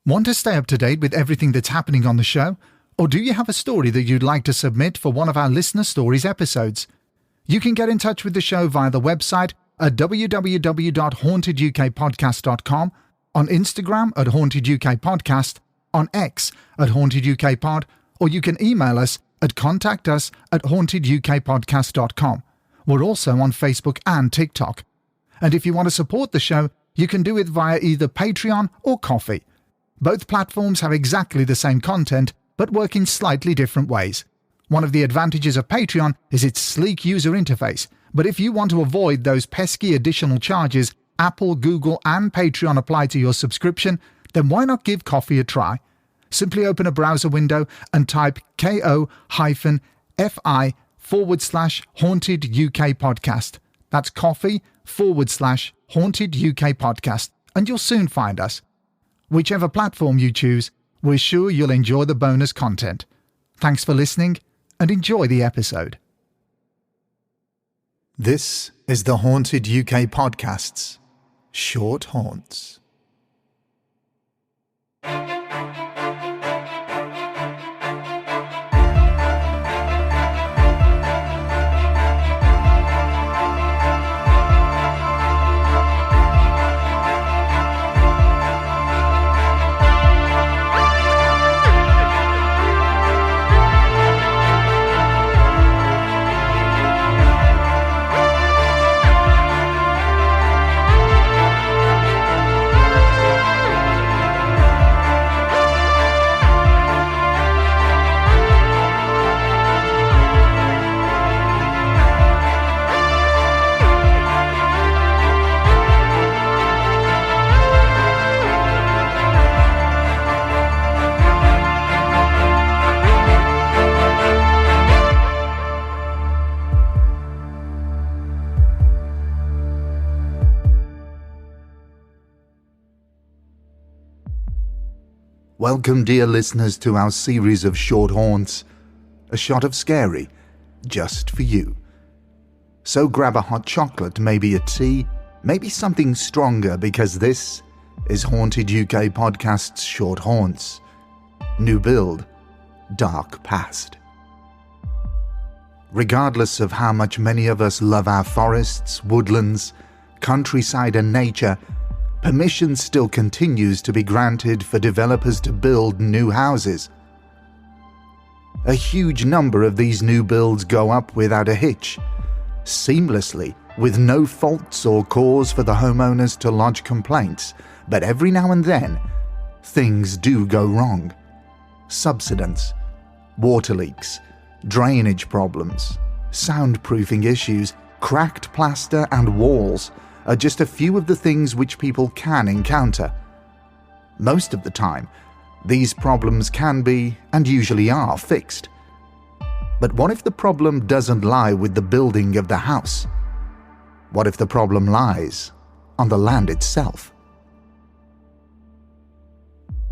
Want to stay up to date with everything that's happening on the show? Or do you have a story that you'd like to submit for one of our Listener Stories episodes? You can get in touch with the show via the website at www.hauntedukpodcast.com, on Instagram at hauntedukpodcast, on X at hauntedukpod, or you can email us at contactus@hauntedukpodcast.com. We're also on Facebook and TikTok. And if you want to support the show, you can do it via either Patreon or Ko-fi. Both platforms have exactly the same content, but work in slightly different ways. One of the advantages of Patreon is its sleek user interface, but if you want to avoid those pesky additional charges Apple, Google, and Patreon apply to your subscription, then why not give Ko-fi a try? Simply open a browser window and type ko-fi/Haunted UK Podcast. That's Ko-fi/Haunted UK Podcast, and you'll soon find us. Whichever platform you choose, we're sure you'll enjoy the bonus content. Thanks for listening, and enjoy the episode. This is the Haunted UK Podcast's Short Haunts. Welcome, dear listeners, to our series of short haunts, a shot of scary, just for you. So grab a hot chocolate, maybe a tea, maybe something stronger, because this is Haunted UK Podcast's Short Haunts. New build, dark past. Regardless of how much many of us love our forests, woodlands, countryside and nature, permission still continues to be granted for developers to build new houses. A huge number of these new builds go up without a hitch, seamlessly, with no faults or cause for the homeowners to lodge complaints, but every now and then, things do go wrong. Subsidence, water leaks, drainage problems, soundproofing issues, cracked plaster and walls are just a few of the things which people can encounter. Most of the time, these problems can be, and usually are, fixed. But what if the problem doesn't lie with the building of the house? What if the problem lies on the land itself?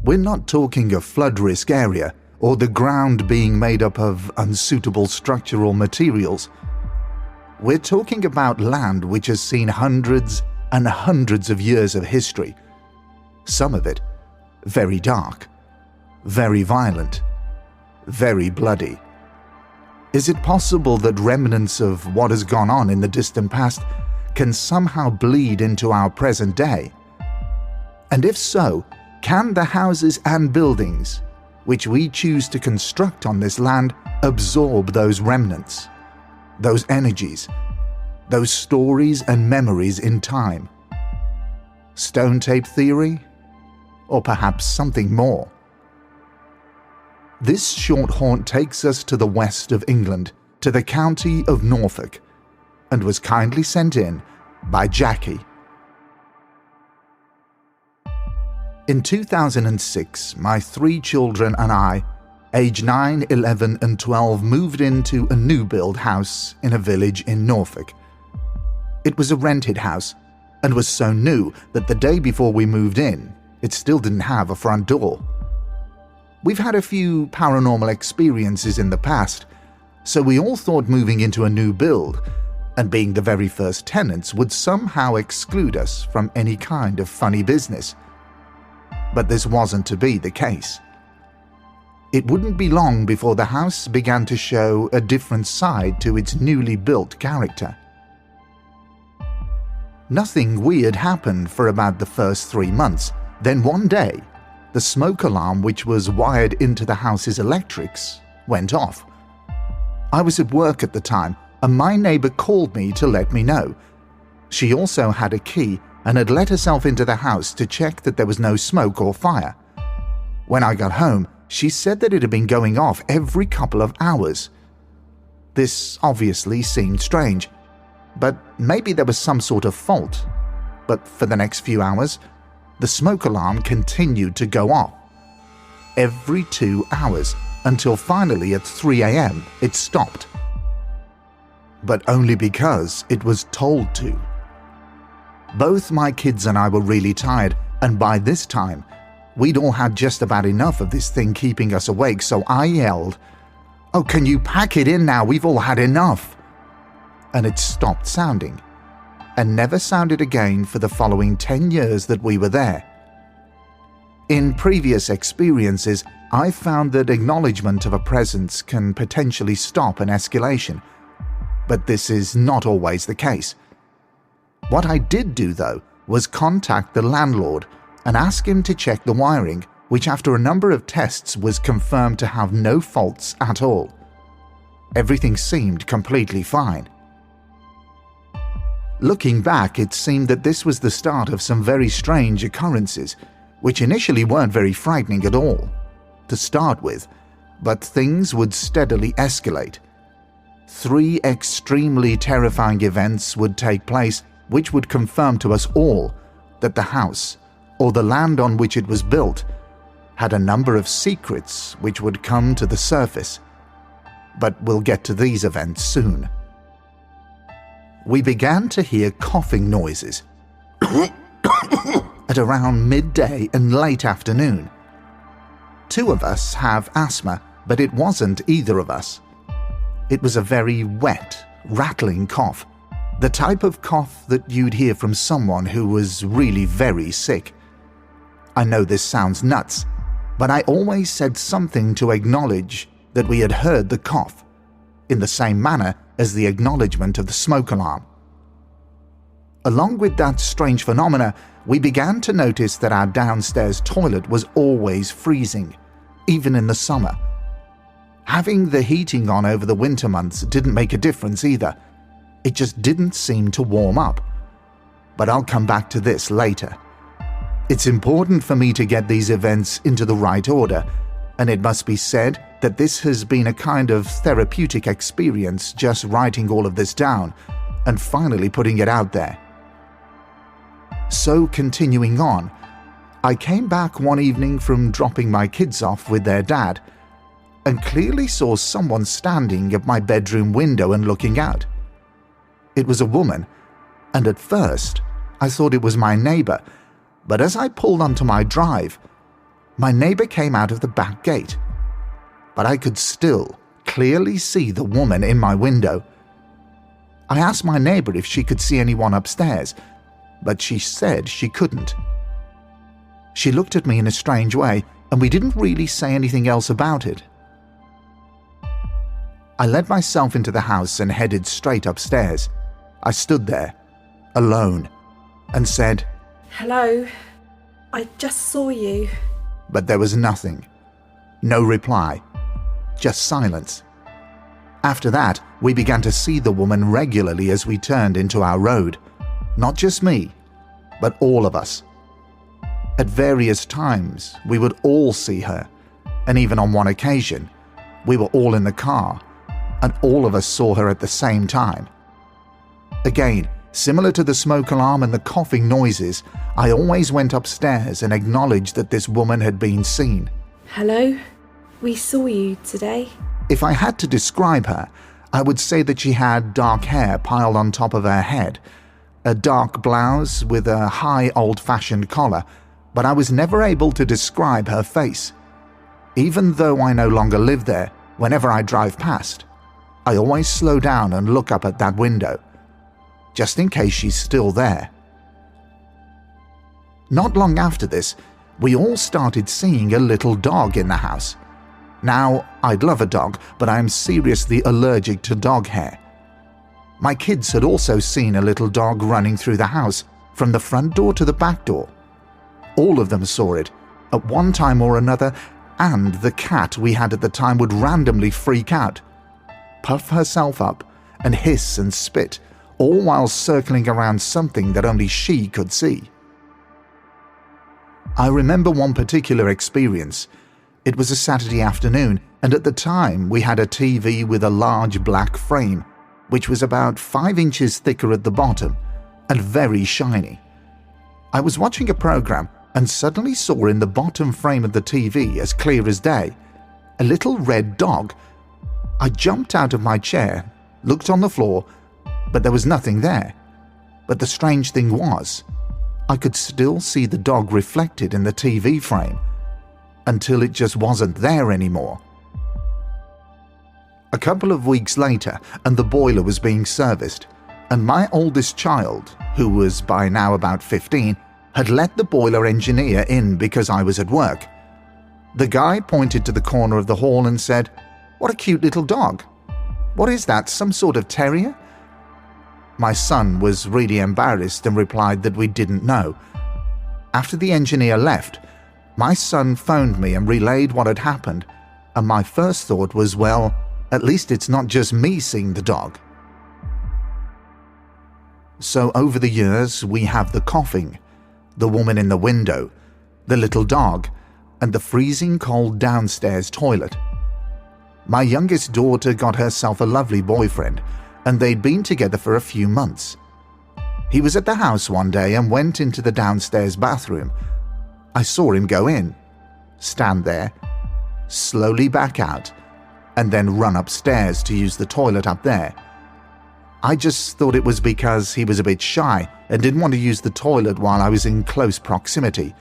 We're not talking a flood risk area or the ground being made up of unsuitable structural materials. We're talking about land which has seen hundreds and hundreds of years of history. Some of it very dark, very violent, very bloody. Is it possible that remnants of what has gone on in the distant past can somehow bleed into our present day? And if so, can the houses and buildings which we choose to construct on this land absorb those remnants, those energies, those stories and memories in time? Stone tape theory? Or perhaps something more? This short haunt takes us to the west of England, to the county of Norfolk, and was kindly sent in by Jackie. In 2006, my 3 children and I, aged 9, 11 and 12, moved into a new build house in a village in Norfolk. It was a rented house and was so new that the day before we moved in, it still didn't have a front door. We've had a few paranormal experiences in the past, so we all thought moving into a new build and being the very first tenants would somehow exclude us from any kind of funny business. but this wasn't to be the case. It wouldn't be long before the house began to show a different side to its newly built character. Nothing weird happened for about the first 3 months. Then one day, the smoke alarm which was wired into the house's electrics went off. I was at work at the time, and my neighbor called me to let me know. She also had a key and had let herself into the house to check that there was no smoke or fire. When I got home, she said that it had been going off every couple of hours. This obviously seemed strange, but maybe there was some sort of fault. But for the next few hours, the smoke alarm continued to go off. Every 2 hours, until finally at 3 a.m. it stopped. But only because it was told to. Both my kids and I were really tired, and by this time, we'd all had just about enough of this thing keeping us awake, so I yelled, "Oh, can you pack it in now? We've all had enough." And it stopped sounding, and never sounded again for the following 10 years that we were there. In previous experiences, I found that acknowledgement of a presence can potentially stop an escalation, but this is not always the case. What I did do, though, was contact the landlord and ask him to check the wiring, which after a number of tests was confirmed to have no faults at all. Everything seemed completely fine. Looking back, it seemed that this was the start of some very strange occurrences, which initially weren't very frightening at all, to start with, but things would steadily escalate. 3 extremely terrifying events would take place which would confirm to us all that the house, or the land on which it was built, had a number of secrets which would come to the surface. But we'll get to these events soon. We began to hear coughing noises at around midday and late afternoon. 2 of us have asthma, but it wasn't either of us. It was a very wet, rattling cough, the type of cough that you'd hear from someone who was really very sick. I know this sounds nuts, but I always said something to acknowledge that we had heard the cough, in the same manner as the acknowledgement of the smoke alarm. Along with that strange phenomena, we began to notice that our downstairs toilet was always freezing, even in the summer. Having the heating on over the winter months didn't make a difference either. It just didn't seem to warm up. But I'll come back to this later. It's important for me to get these events into the right order, and it must be said that this has been a kind of therapeutic experience, just writing all of this down and finally putting it out there. So continuing on, I came back one evening from dropping my kids off with their dad and clearly saw someone standing at my bedroom window and looking out. It was a woman, and at first I thought it was my neighbor, but as I pulled onto my drive, my neighbor came out of the back gate, but I could still clearly see the woman in my window. I asked my neighbor if she could see anyone upstairs, but she said she couldn't. She looked at me in a strange way, and we didn't really say anything else about it. I led myself into the house and headed straight upstairs. I stood there, alone, and said, "Hello, I just saw you." But there was nothing. No reply. Just silence. After that, we began to see the woman regularly as we turned into our road. Not just me, but all of us. At various times, we would all see her, and even on one occasion, we were all in the car, and all of us saw her at the same time. Again, similar to the smoke alarm and the coughing noises, I always went upstairs and acknowledged that this woman had been seen. "Hello, we saw you today." If I had to describe her, I would say that she had dark hair piled on top of her head, a dark blouse with a high old-fashioned collar, but I was never able to describe her face. Even though I no longer live there, whenever I drive past, I always slow down and look up at that window, just in case she's still there. Not long after this, we all started seeing a little dog in the house. Now, I'd love a dog, but I am seriously allergic to dog hair. My kids had also seen a little dog running through the house, from the front door to the back door. All of them saw it, at one time or another, and the cat we had at the time would randomly freak out, puff herself up, and hiss and spit, all while circling around something that only she could see. I remember one particular experience. It was a Saturday afternoon, and at the time we had a TV with a large black frame, which was about 5 inches thicker at the bottom and very shiny. I was watching a program and suddenly saw in the bottom frame of the TV, as clear as day, a little red dog. I jumped out of my chair, looked on the floor, but there was nothing there. But the strange thing was, I could still see the dog reflected in the TV frame, until it just wasn't there anymore. A couple of weeks later, and the boiler was being serviced, and my oldest child, who was by now about 15, had let the boiler engineer in because I was at work. The guy pointed to the corner of the hall and said, "What a cute little dog. What is that, some sort of terrier?" My son was really embarrassed and replied that we didn't know. After the engineer left, my son phoned me and relayed what had happened, and my first thought was, well, at least it's not just me seeing the dog. So over the years, we have the coughing, the woman in the window, the little dog, and the freezing cold downstairs toilet. My youngest daughter got herself a lovely boyfriend, and they'd been together for a few months. He was at the house one day and went into the downstairs bathroom. I saw him go in, stand there, slowly back out, and then run upstairs to use the toilet up there. I just thought it was because he was a bit shy and didn't want to use the toilet while I was in close proximity.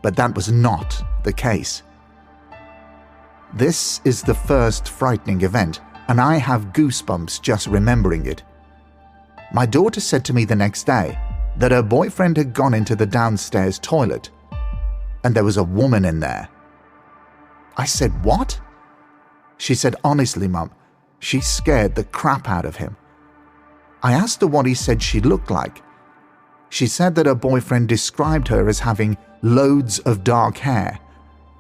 But that was not the case. This is the first frightening event, and I have goosebumps just remembering it. My daughter said to me the next day that her boyfriend had gone into the downstairs toilet, and there was a woman in there. I said, "What?" She said, "Honestly, Mum, she scared the crap out of him." I asked her what he said she looked like. She said that her boyfriend described her as having loads of dark hair,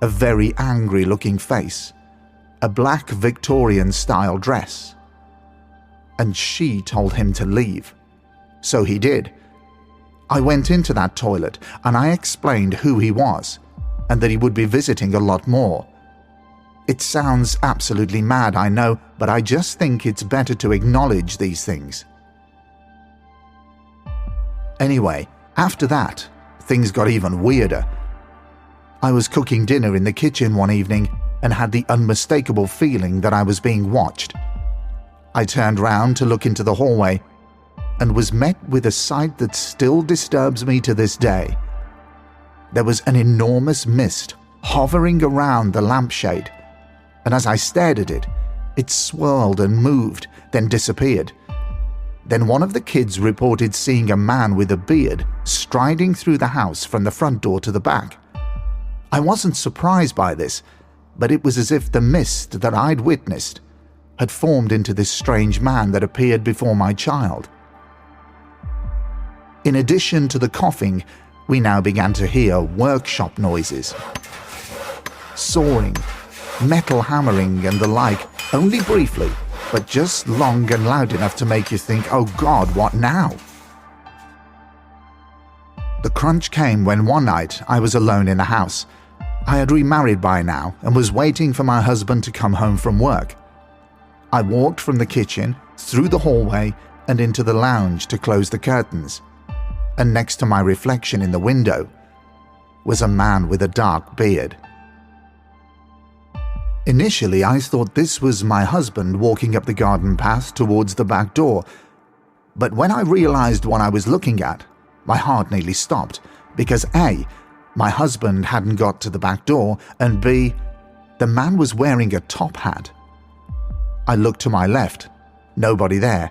a very angry-looking face, a black Victorian-style dress. And she told him to leave. So he did. I went into that toilet and I explained who he was and that he would be visiting a lot more. It sounds absolutely mad, I know, but I just think it's better to acknowledge these things. Anyway, after that, things got even weirder. I was cooking dinner in the kitchen one evening and had the unmistakable feeling that I was being watched. I turned round to look into the hallway and was met with a sight that still disturbs me to this day. There was an enormous mist hovering around the lampshade, and as I stared at it, it swirled and moved, then disappeared. Then one of the kids reported seeing a man with a beard striding through the house from the front door to the back. I wasn't surprised by this, but it was as if the mist that I'd witnessed had formed into this strange man that appeared before my child. In addition to the coughing, we now began to hear workshop noises. Sawing, metal hammering and the like, only briefly, but just long and loud enough to make you think, "Oh God, what now?" The crunch came when one night I was alone in the house. I had remarried by now and was waiting for my husband to come home from work. I walked from the kitchen, through the hallway, and into the lounge to close the curtains. And next to my reflection in the window was a man with a dark beard. Initially, I thought this was my husband walking up the garden path towards the back door, but when I realized what I was looking at, my heart nearly stopped, because A, my husband hadn't got to the back door, and B, the man was wearing a top hat. I looked to my left, nobody there,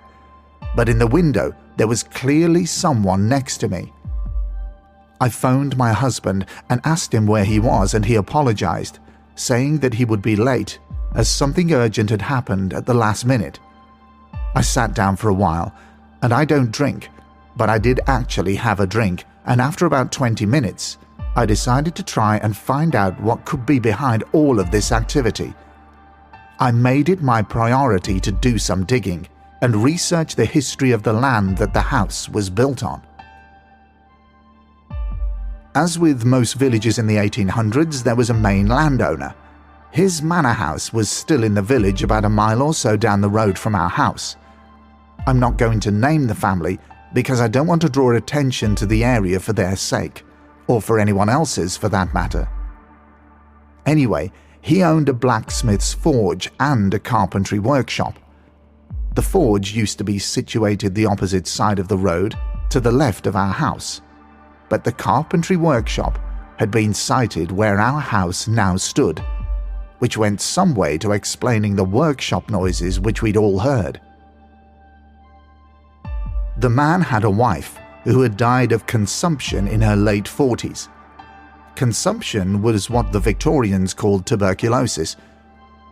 but in the window there was clearly someone next to me. I phoned my husband and asked him where he was, and he apologized, saying that he would be late as something urgent had happened at the last minute. I sat down for a while, and I don't drink, but I did actually have a drink, and after about 20 minutes, I decided to try and find out what could be behind all of this activity. I made it my priority to do some digging and research the history of the land that the house was built on. As with most villages in the 1800s, there was a main landowner. His manor house was still in the village about a mile or so down the road from our house. I'm not going to name the family because I don't want to draw attention to the area for their sake, or for anyone else's for that matter. Anyway, he owned a blacksmith's forge and a carpentry workshop. The forge used to be situated the opposite side of the road to the left of our house, but the carpentry workshop had been sited where our house now stood, which went some way to explaining the workshop noises which we'd all heard. The man had a wife who had died of consumption in her late 40s. Consumption was what the Victorians called tuberculosis,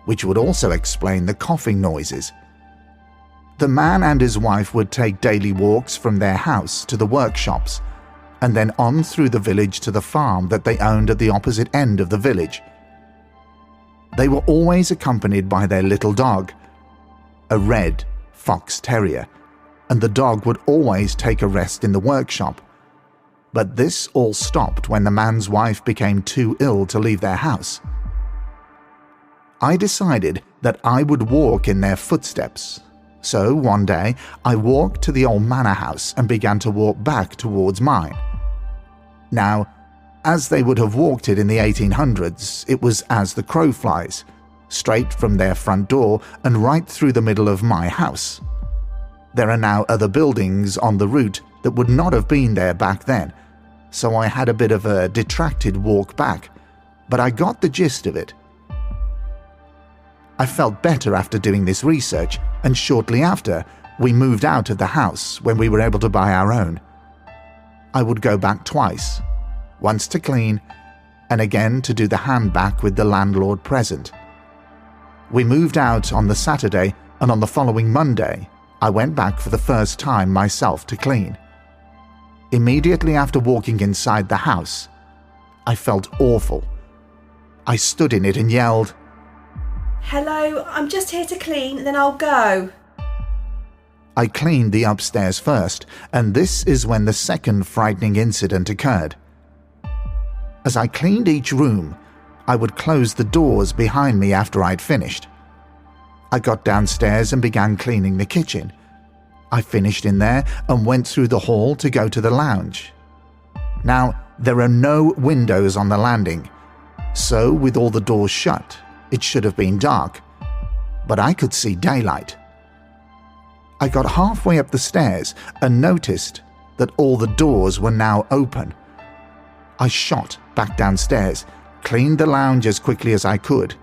which would also explain the coughing noises. The man and his wife would take daily walks from their house to the workshops, and then on through the village to the farm that they owned at the opposite end of the village. They were always accompanied by their little dog, a red fox terrier, and the dog would always take a rest in the workshop. But this all stopped when the man's wife became too ill to leave their house. I decided that I would walk in their footsteps. So one day I walked to the old manor house and began to walk back towards mine. Now, as they would have walked it in the 1800s, it was as the crow flies, straight from their front door and right through the middle of my house. There are now other buildings on the route that would not have been there back then, so I had a bit of a detracted walk back, but I got the gist of it. I felt better after doing this research, and shortly after, we moved out of the house when we were able to buy our own. I would go back twice, once to clean, and again to do the hand back with the landlord present. We moved out on the Saturday, and on the following Monday, I went back for the first time myself to clean. Immediately after walking inside the house, I felt awful. I stood in it and yelled, "Hello, I'm just here to clean, then I'll go." I cleaned the upstairs first, and this is when the second frightening incident occurred. As I cleaned each room, I would close the doors behind me after I'd finished. I got downstairs and began cleaning the kitchen. I finished in there and went through the hall to go to the lounge. Now, there are no windows on the landing, so with all the doors shut, it should have been dark, but I could see daylight. I got halfway up the stairs and noticed that all the doors were now open. I shot back downstairs, cleaned the lounge as quickly as I could.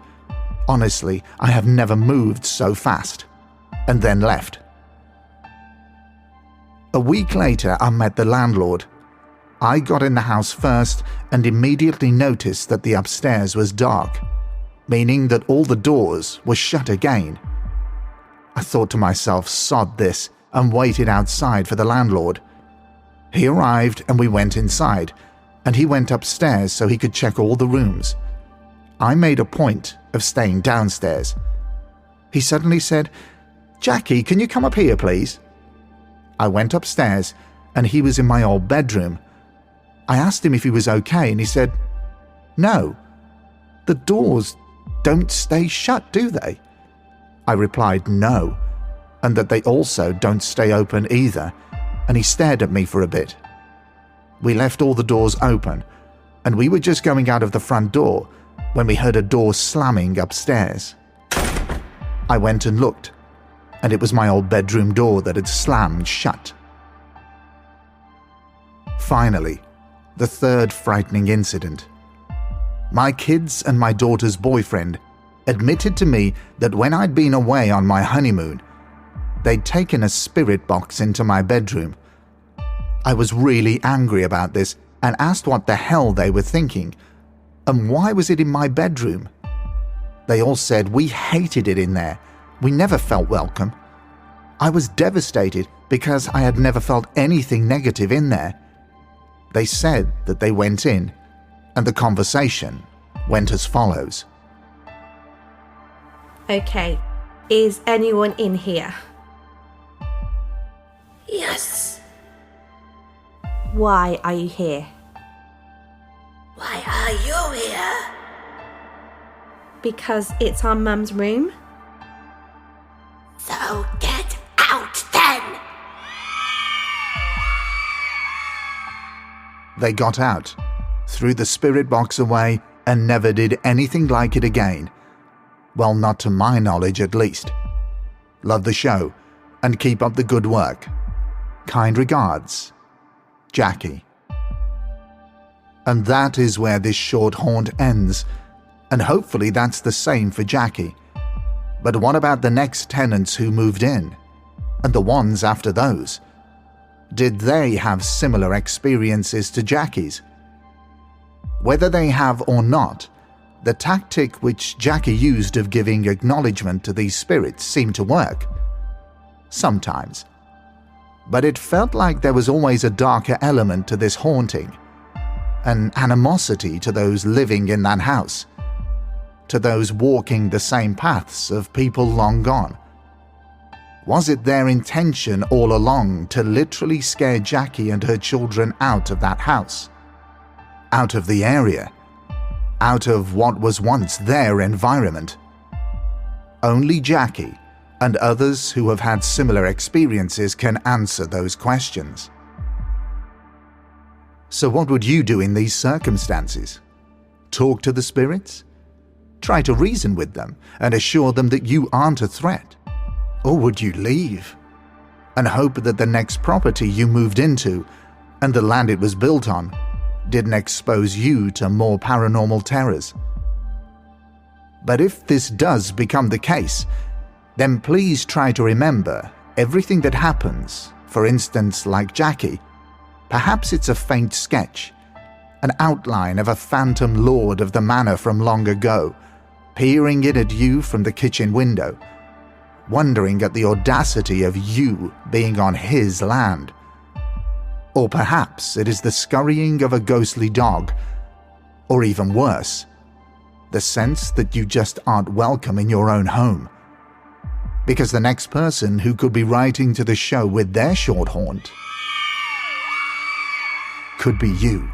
Honestly, I have never moved so fast, and then left. A week later, I met the landlord. I got in the house first and immediately noticed that the upstairs was dark, meaning that all the doors were shut again. I thought to myself, sod this, and waited outside for the landlord. He arrived and we went inside, and he went upstairs so he could check all the rooms. I made a point of staying downstairs. He suddenly said, "Jackie, can you come up here, please?" I went upstairs, and he was in my old bedroom. I asked him if he was okay, and he said, "No, the doors don't stay shut, do they?" I replied no, and that they also don't stay open either, and he stared at me for a bit. We left all the doors open, and we were just going out of the front door when we heard a door slamming upstairs. I went and looked, and it was my old bedroom door that had slammed shut. Finally, the third frightening incident. My kids and my daughter's boyfriend admitted to me that when I'd been away on my honeymoon, they'd taken a spirit box into my bedroom. I was really angry about this and asked what the hell they were thinking, and why was it in my bedroom. They all said we hated it in there, we never felt welcome. I was devastated because I had never felt anything negative in there. They said that they went in, and the conversation went as follows. Okay, is anyone in here? Yes. Why are you here? Why are you here? Because it's our mum's room? So get out then! They got out, threw the spirit box away, and never did anything like it again. Well, not to my knowledge at least. Love the show, and keep up the good work. Kind regards, Jackie. And that is where this short haunt ends, and hopefully that's the same for Jackie. But what about the next tenants who moved in? And the ones after those? Did they have similar experiences to Jackie's? Whether they have or not, the tactic which Jackie used of giving acknowledgement to these spirits seemed to work. Sometimes. But it felt like there was always a darker element to this haunting, an animosity to those living in that house, to those walking the same paths of people long gone. Was it their intention all along to literally scare Jackie and her children out of that house? Out of the area? Out of what was once their environment? Only Jackie and others who have had similar experiences can answer those questions. So what would you do in these circumstances? Talk to the spirits? Try to reason with them and assure them that you aren't a threat? Or would you leave and hope that the next property you moved into and the land it was built on didn't expose you to more paranormal terrors? But if this does become the case, then please try to remember everything that happens. For instance, like Jackie, perhaps it's a faint sketch, an outline of a phantom lord of the manor from long ago, peering in at you from the kitchen window, wondering at the audacity of you being on his land. Or perhaps it is the scurrying of a ghostly dog, or even worse, the sense that you just aren't welcome in your own home. Because the next person who could be writing to the show with their short haunt could be you.